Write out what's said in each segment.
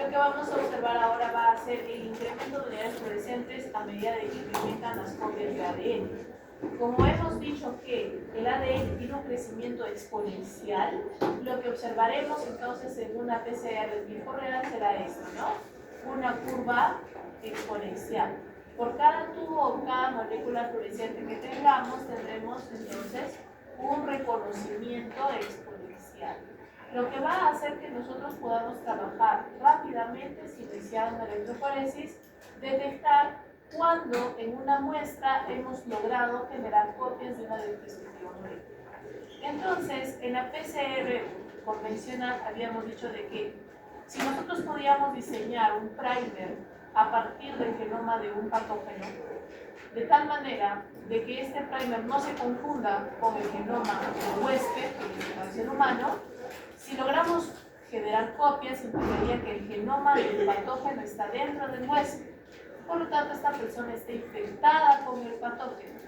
Lo que vamos a observar ahora va a ser el incremento de unidades fluorescentes a medida de que incrementan las copias de ADN. Como hemos dicho que el ADN tiene un crecimiento exponencial, lo que observaremos entonces en una PCR en tiempo real será esto, ¿no? Una curva exponencial. Por cada tubo o cada molécula fluorescente que tengamos, tendremos entonces un reconocimiento exponencial. Lo que va a hacer que nosotros podamos trabajar rápidamente sin necesidad de electroforesis, detectar cuando en una muestra hemos logrado generar copias de una respectiva molécula. Entonces, en la PCR convencional habíamos dicho de que si nosotros podíamos diseñar un primer a partir del genoma de un patógeno, de tal manera de que este primer no se confunda con el genoma del huésped, que es el ser humano, si logramos generar copias, implicaría que el genoma del patógeno está dentro del huésped. Por lo tanto, esta persona está infectada con el patógeno.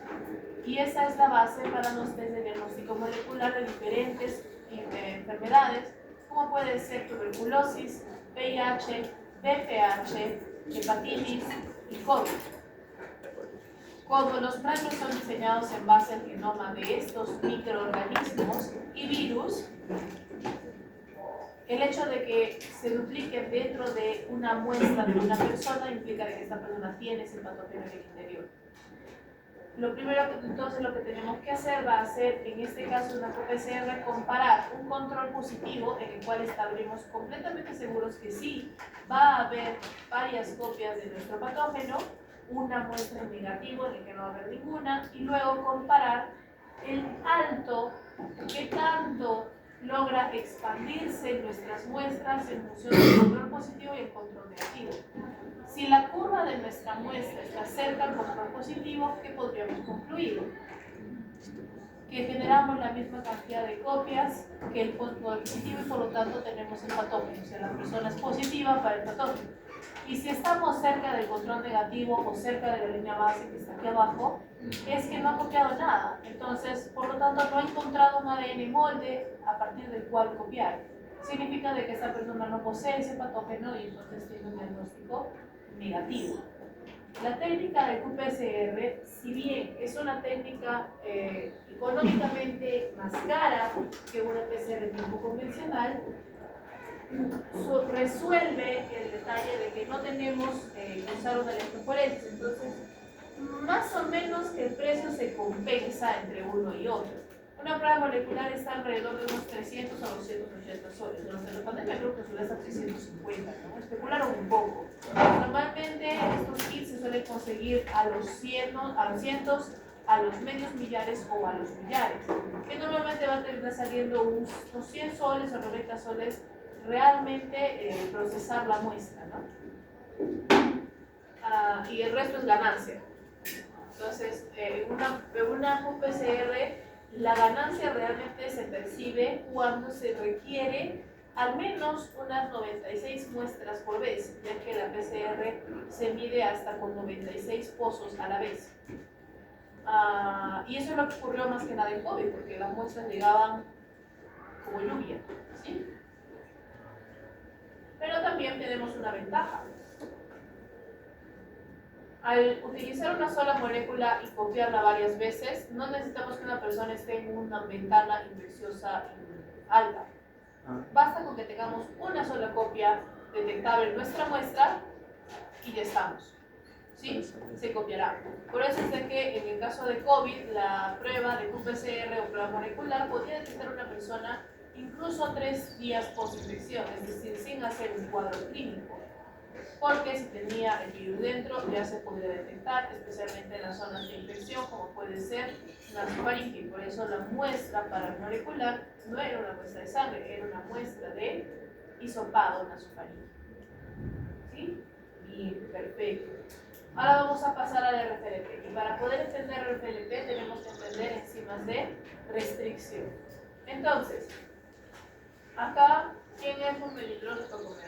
Y esa es la base para los test de diagnóstico molecular de diferentes enfermedades, como puede ser tuberculosis, VIH, VPH, hepatitis y COVID. Como los primers son diseñados en base al genoma de estos microorganismos y virus, el hecho de que se duplique dentro de una muestra de una persona implica que esta persona tiene ese patógeno en el interior. Lo primero que entonces lo que tenemos que hacer va a ser, en este caso una PCR, comparar un control positivo en el cual estaremos completamente seguros que sí va a haber varias copias de nuestro patógeno, una muestra en negativo en el que no va a haber ninguna, y luego comparar el alto, qué tanto logra expandirse nuestras muestras en función del control positivo y el control negativo. Si la curva de nuestra muestra está cerca al control positivo, ¿qué podríamos concluir? Que generamos la misma cantidad de copias que el control positivo y por lo tanto tenemos el patógeno, o sea, la persona es positiva para el patógeno. Y si estamos cerca del control negativo o cerca de la línea base que está aquí abajo, es que no ha copiado nada. Entonces, por lo tanto, no ha encontrado un ADN molde a partir del cual copiar. Significa de que esta persona no posee ese patógeno y entonces tiene un diagnóstico negativo. La técnica de qPCR, si bien es una técnica económicamente más cara que una PCR tipo convencional, resuelve el detalle de que no tenemos que usar una electroforesis. Entonces, más o menos que el precio se compensa entre uno y otro. Una prueba molecular está alrededor de unos 300 a 280 soles. Durante la pandemia creo que suele estar 350, ¿no? Especularon un poco. Normalmente estos kits se suelen conseguir a los cientos, a los medios millares o a los millares, que normalmente van a terminar saliendo unos 100 soles o 90 soles realmente procesar la muestra, ¿no? Y el resto es ganancia. Entonces, en una qPCR, la ganancia realmente se percibe cuando se requiere al menos unas 96 muestras por vez, ya que la PCR se mide hasta con 96 pozos a la vez. Y eso es lo que ocurrió más que nada en COVID, porque las muestras llegaban como lluvia, ¿sí? Pero también tenemos una ventaja. Al utilizar una sola molécula y copiarla varias veces, no necesitamos que una persona esté en una ventana infecciosa alta. Basta con que tengamos una sola copia detectable en nuestra muestra y ya estamos. ¿Sí? Se copiará. Por eso es de que en el caso de COVID, la prueba de qPCR o prueba molecular podría detectar a una persona incluso 3 días post-infección, es decir, sin hacer un cuadro clínico. Porque si tenía el virus dentro ya se podría detectar, especialmente en las zonas de infección como puede ser nasofaringe. Por eso la muestra para el molecular no era una muestra de sangre, era una muestra de hisopado nasofaringe. ¿Sí? Bien, perfecto. Ahora vamos a pasar al RFLP. Y para poder entender el RFLP tenemos que entender enzimas de restricción. Entonces, acá, ¿quién es un melindroso para comer?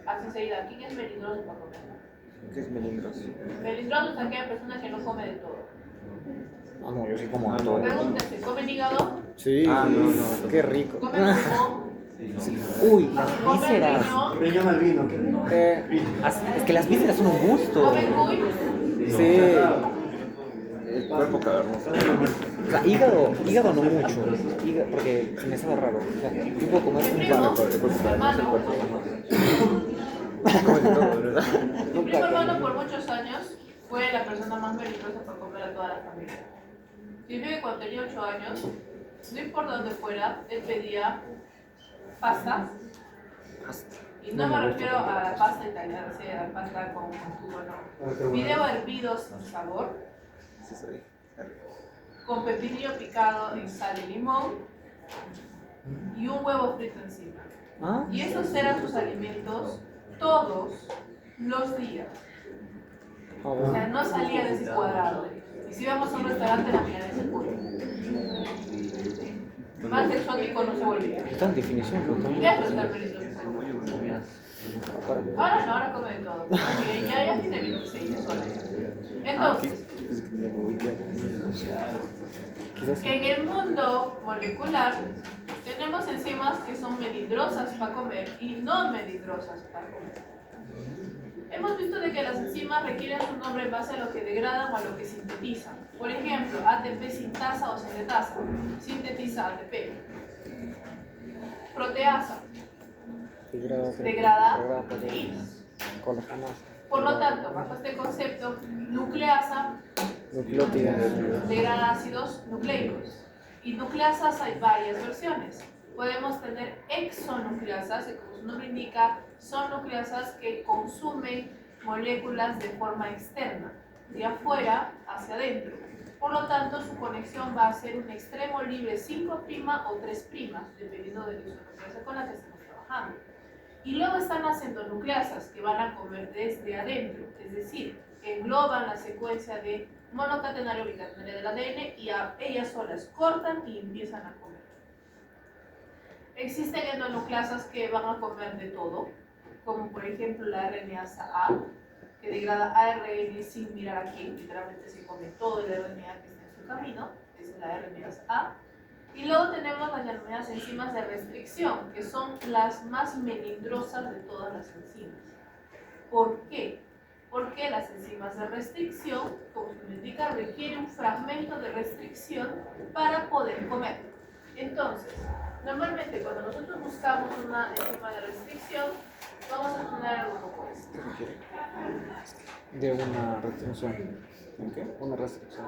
Así enseguida, ¿quién es melindroso para comer? ¿Qué es melindroso? Melindroso es aquella persona que no come de todo. Ah, no, yo sí como de todo. Pregúntese, ¿comen hígado? Sí, no. qué rico. ¿Comen pulmón? Uy, las Come vísceras. riñón, Riñón al vino. Es que las vísceras son un gusto. come cuy, Sí. El cuerpo cavernoso. O sea, hígado no mucho. Porque me sabe raro. O sea, yo puedo comer un primo, pan. hermano. Come de todo, ¿verdad? Mi primo hermano por muchos años fue la persona más melindrosa por comer a toda la familia. Dice que cuando tenía 8 años, no importa dónde fuera, él pedía pasta. Y no me refiero a la pasta italiana, o sea, pasta con jugo, no. Video hervido sin sabor, Sí, soy. con pepinillo picado en sal y limón y un huevo frito encima. ¿Ah? Y esos eran sus alimentos todos los días. O sea, no salía de ese cuadrado. Y si íbamos a un restaurante, la milanesa es pura. Más exótico no se volvía. Está en definición, pero también. Ya está feliz. Ahora no, ahora come de todo. Porque ya tiene 26 soles. Entonces, Quizás. en el mundo molecular tenemos enzimas que son melindrosas para comer y no melindrosas para comer. Hemos visto de que las enzimas requieren su nombre en base a lo que degradan o a lo que sintetizan. Por ejemplo, ATP sintasa o sintetasa. Sintetiza ATP. Proteasa. Degrada proteínas. Por lo tanto, bajo este concepto, nucleasa degrada ácidos nucleicos. Y nucleasas hay varias versiones. Podemos tener exonucleasas, que como su nombre indica, son nucleasas que consumen moléculas de forma externa, de afuera hacia adentro. Por lo tanto, su conexión va a ser un extremo libre 5' o 3', dependiendo de la isonucleasa con la que estamos trabajando. Y luego están las endonucleasas, que van a comer desde adentro, es decir, engloban la secuencia de monocatenario bicatenario del ADN y a ellas solas cortan y empiezan a comer. Existen endonucleasas que van a comer de todo, como por ejemplo la RNasa A, que degrada ARN sin mirar a quién, literalmente se come todo el RNA que está en su camino, esa es la RNasa A. Y luego tenemos las llamadas enzimas de restricción, que son las más melindrosas de todas las enzimas. ¿Por qué? Porque las enzimas de restricción, como se indica, requieren un fragmento de restricción para poder comer. Entonces, normalmente cuando nosotros buscamos una enzima de restricción, vamos a tener algo como esto. De una restricción. ¿Qué? Una restricción.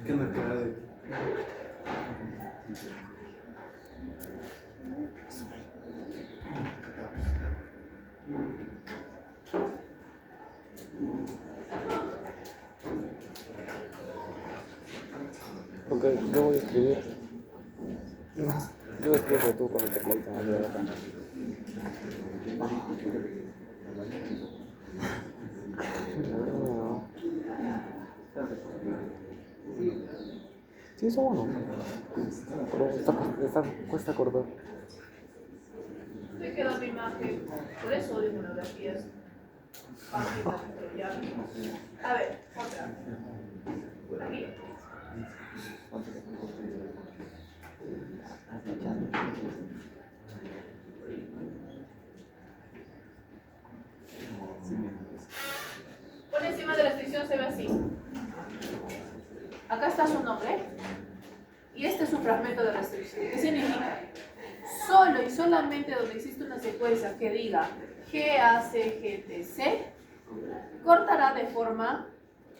¿Qué me espera de ti? Ok, yo voy a escribir. Yo escribo tú con el tecladito más de acá. No. Sí, eso bueno. Pero cuesta acordar. Me quedó mi imagen, por eso odio monografías. Páginas, pero ya. A ver, otra. Aquí. Una enzima de restricción se ve así. Acá está su nombre. Y este es su fragmento de restricción. ¿Qué significa? Solo y solamente donde existe una secuencia que diga GACGTC, cortará de forma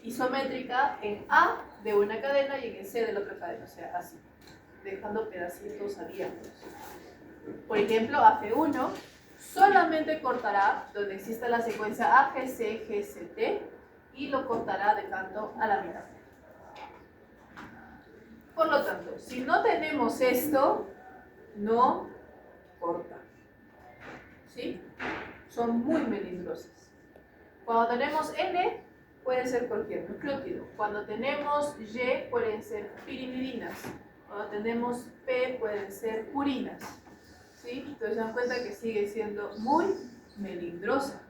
isométrica en A de una cadena y en C de la otra cadena, o sea, así, dejando pedacitos abiertos. Por ejemplo, AF1 solamente cortará donde exista la secuencia AGCGCT y lo cortará dejando a la mitad. Por lo tanto, si no tenemos esto, no corta. ¿Sí? Son muy melindrosas. Cuando tenemos N, puede ser cualquier nucleótido. Cuando tenemos Y, pueden ser pirimidinas. Cuando tenemos P, pueden ser purinas. ¿Sí? Entonces se dan cuenta que sigue siendo muy melindrosa.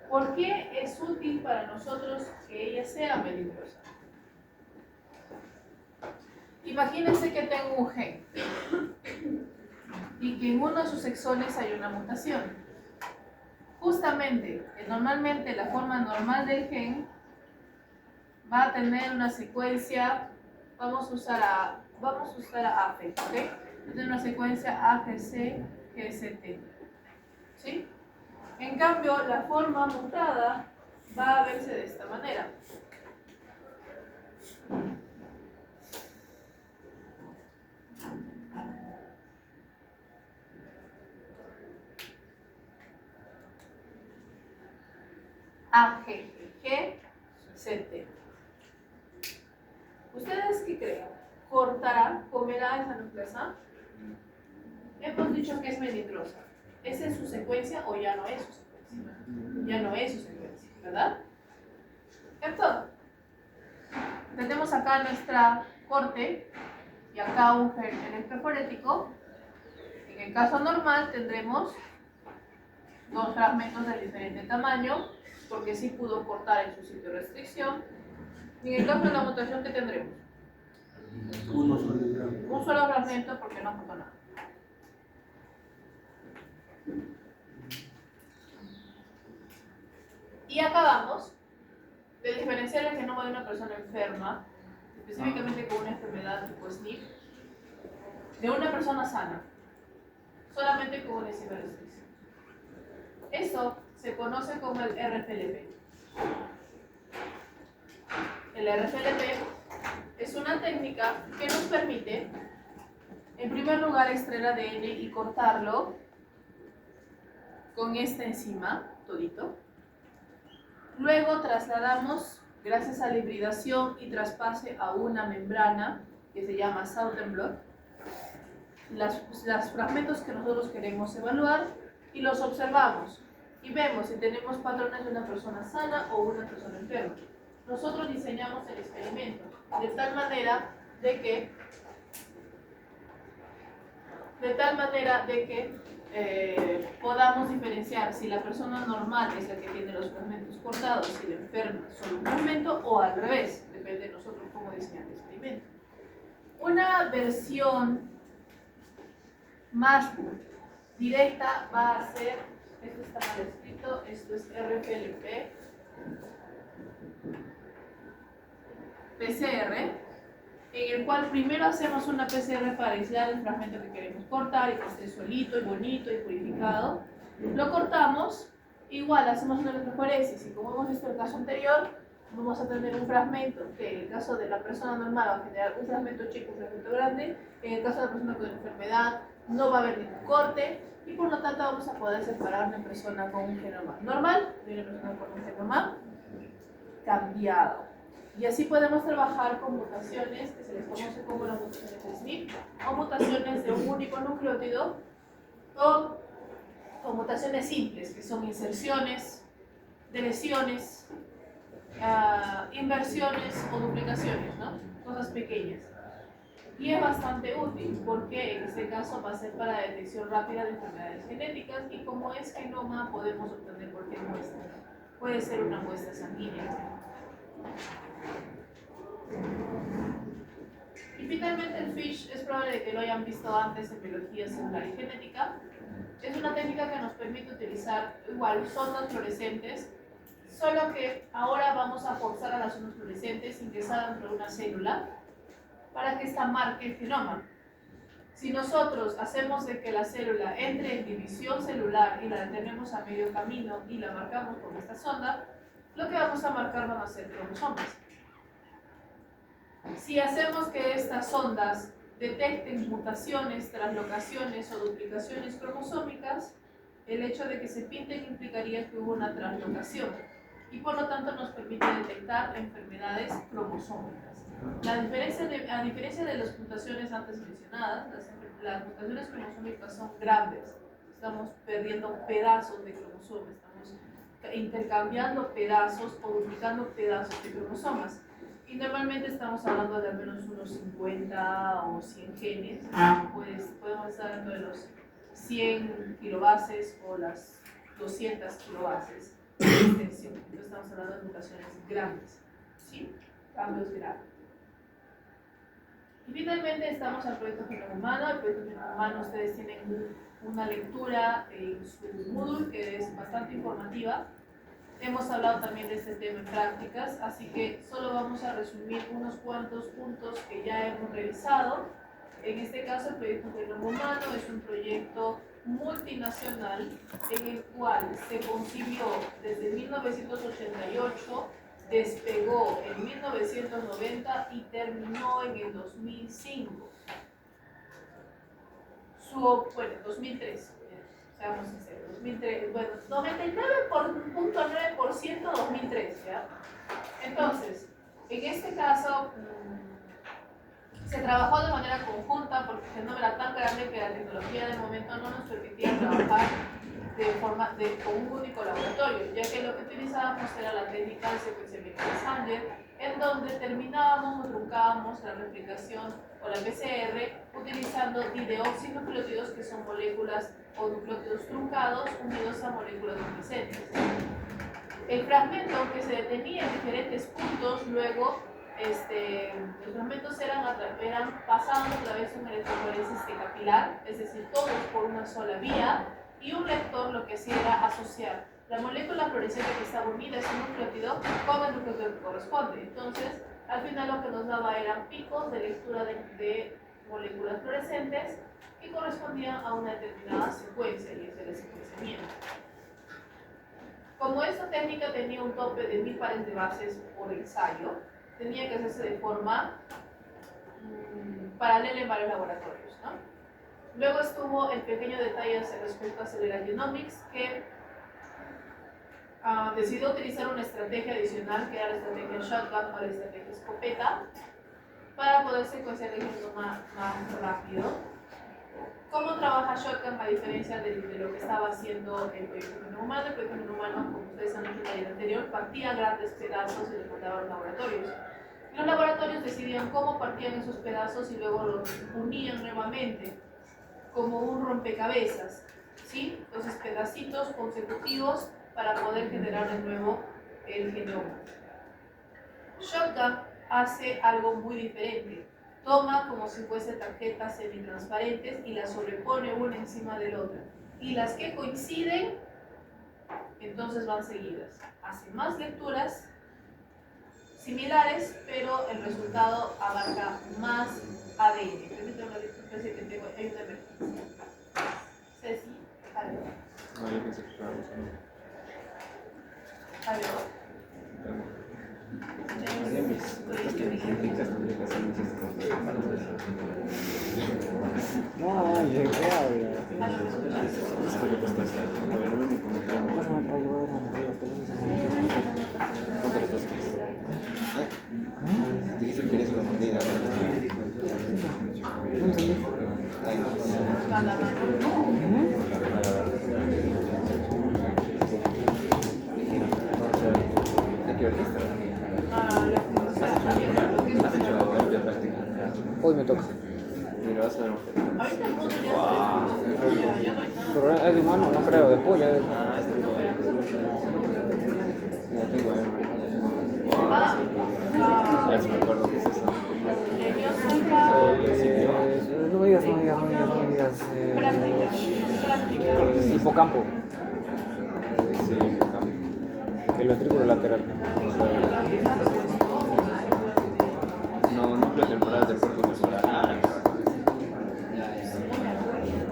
¿Por qué es útil para nosotros que ella sea melindrosa? Imagínense que tengo un gen y que en uno de sus exones hay una mutación. Justamente, normalmente la forma normal del gen va a tener una secuencia, vamos a usar a AG, ¿ok? Va a tener una secuencia AGC, GST, ¿sí? En cambio, la forma mutada va a verse de esta manera. AGGCT. ¿Ustedes qué creen? ¿Cortará, comerá esa nucleasa? Hemos dicho que es melindrosa. ¿Esa es su secuencia o ya no es su secuencia? Ya no es su secuencia, ¿verdad? Entonces, tenemos acá nuestra corte y acá un gen electroforético. En el caso normal tendremos dos fragmentos de diferente tamaño, porque sí pudo cortar en su sitio de restricción. Y en el caso de la mutación, ¿qué tendremos? Uno solo. Un solo fragmento porque no cortó nada. Y acabamos de diferenciar el genoma de una persona enferma, específicamente con una enfermedad tipo SNP, de una persona sana, solamente con una enzima de restricción. Eso se conoce como el RFLP. El RFLP es una técnica que nos permite, en primer lugar, extraer ADN y cortarlo con esta enzima, todito. Luego trasladamos, gracias a la hibridación y traspase a una membrana que se llama Southern Blot, los fragmentos que nosotros queremos evaluar y los observamos y vemos si tenemos patrones de una persona sana o una persona enferma. Nosotros diseñamos el experimento de tal manera de que podamos diferenciar si la persona normal es la que tiene los fragmentos cortados y la enferma solo un fragmento, o al revés, depende de nosotros cómo diseñar el experimento. Una versión más directa va a ser, esto está mal escrito, esto es RFLP, PCR, en el cual primero hacemos una PCR para aislar el fragmento que queremos cortar y que esté solito y bonito y purificado. Lo cortamos, igual hacemos una electroforesis y como hemos visto en el caso anterior, vamos a tener un fragmento que en el caso de la persona normal va a generar un fragmento chico, un fragmento grande. En el caso de la persona con enfermedad no va a haber ningún corte y por lo tanto vamos a poder separar una persona con un genoma normal de una persona con un genoma cambiado. Y así podemos trabajar con mutaciones que se les conoce como las mutaciones de SNP, o mutaciones de un único nucleótido, o mutaciones simples, que son inserciones, deleciones, inversiones o duplicaciones, ¿no? Cosas pequeñas. Y es bastante útil porque en este caso va a ser para detección rápida de enfermedades genéticas y como es genoma podemos obtener cualquier muestra. Puede ser una muestra sanguínea. Y finalmente el FISH es probable que lo hayan visto antes en biología celular y genética. Es una técnica que nos permite utilizar igual sondas fluorescentes, solo que ahora vamos a forzar a las sondas fluorescentes ingresadas dentro de una célula para que ésta marque el genoma. Si nosotros hacemos de que la célula entre en división celular y la detenemos a medio camino y la marcamos con esta sonda, lo que vamos a marcar van a ser cromosomas. Si hacemos que estas sondas detecten mutaciones, translocaciones o duplicaciones cromosómicas, el hecho de que se pinten implicaría que hubo una translocación y por lo tanto nos permite detectar enfermedades cromosómicas. A diferencia de las mutaciones antes mencionadas, las mutaciones cromosómicas son grandes. Estamos perdiendo pedazos de cromosomas, estamos intercambiando pedazos o duplicando pedazos de cromosomas. Y normalmente estamos hablando de al menos unos 50 o 100 genes. Pues podemos estar hablando de los 100 kilobases o las 200 kilobases de extensión. Entonces estamos hablando de mutaciones grandes, ¿sí? Cambios graves. Y finalmente estamos al proyecto Genoma Humano. El proyecto Genoma Humano, ustedes tienen una lectura en su Moodle que es bastante informativa. Hemos hablado también de este tema en prácticas, así que solo vamos a resumir unos cuantos puntos que ya hemos revisado. En este caso, el proyecto Genoma Humano es un proyecto multinacional en el cual se concibió desde 1988, despegó en 1990 y terminó en el 2005. Bueno, 2003, seamos sinceros, 2003, bueno, 99.9% 2003, ¿ya? Entonces, en este caso, se trabajó de manera conjunta porque el genoma era tan grande que la tecnología de momento no nos permitía trabajar con un único laboratorio, ya que lo que utilizábamos era la técnica de secuenciamiento de Sanger, en donde terminábamos o truncábamos la replicación o la PCR utilizando dideoxinucleótidos, que son moléculas o nucleótidos truncados unidos a moléculas presentes. El fragmento que se detenía en diferentes puntos, luego los fragmentos eran pasados a través de un electroforesis capilar, es decir, todos por una sola vía, y un lector lo que hacía era asociar la molécula fluorescente que estaba unida a ese nucleótido con el nucleótido que corresponde. Entonces, al final lo que nos daba eran picos de lectura de moléculas fluorescentes que correspondían a una determinada secuencia, y ese era el secuenciamiento. Como esta técnica tenía un tope de 1000 pares de bases por ensayo, tenía que hacerse de forma paralela en varios laboratorios, ¿no? Luego estuvo el pequeño detalle respecto a Cellular Genomics, que decidió utilizar una estrategia adicional, que era la estrategia Shotgun o la estrategia escopeta, para poder secuenciar el genoma más rápido. ¿Cómo trabaja Shotgun a diferencia de lo que estaba haciendo el proyecto Genoma Humano? El proyecto Genoma Humano, como ustedes han dicho en la idea anterior, partía grandes pedazos y los mandaba a los laboratorios. Y los laboratorios decidían cómo partían esos pedazos y luego los unían nuevamente, como un rompecabezas, ¿sí? Entonces, pedacitos consecutivos para poder generar de nuevo el genoma. Shotgun hace algo muy diferente. Toma como si fuesen tarjetas semitransparentes y las sobrepone una encima de la otra. Y las que coinciden, entonces van seguidas. Hace más lecturas similares, pero el resultado abarca más ADN. Permítame una disculpa, que tengo, hay una emergencia. Ceci, algo. No, yo pensé que estábamos Algo. No, yo qué hablo. Dijiste que eres una mordida. Hoy me toca. Mira, vas a ver. Pero es de humano, no creo, después ya. Ya tengo ya se me acuerdo qué es eso. No me digas. Hipocampo. Sí, El ventrículo lateral. no, núcleo temporal del cuerpo muscular.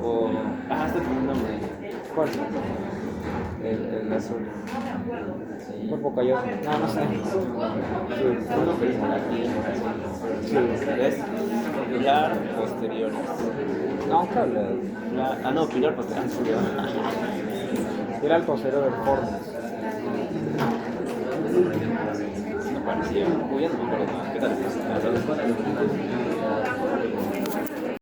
O. Este tiene un nombre. ¿Cuál? El azul. Cuerpo calloso. No sé. Uno que es aquí. ¿Ves? Pilar posterior. No, claro. No, pilar posterior. Era el posterior del forno. Me parecía. Ya no me acuerdo. ¿Qué tal?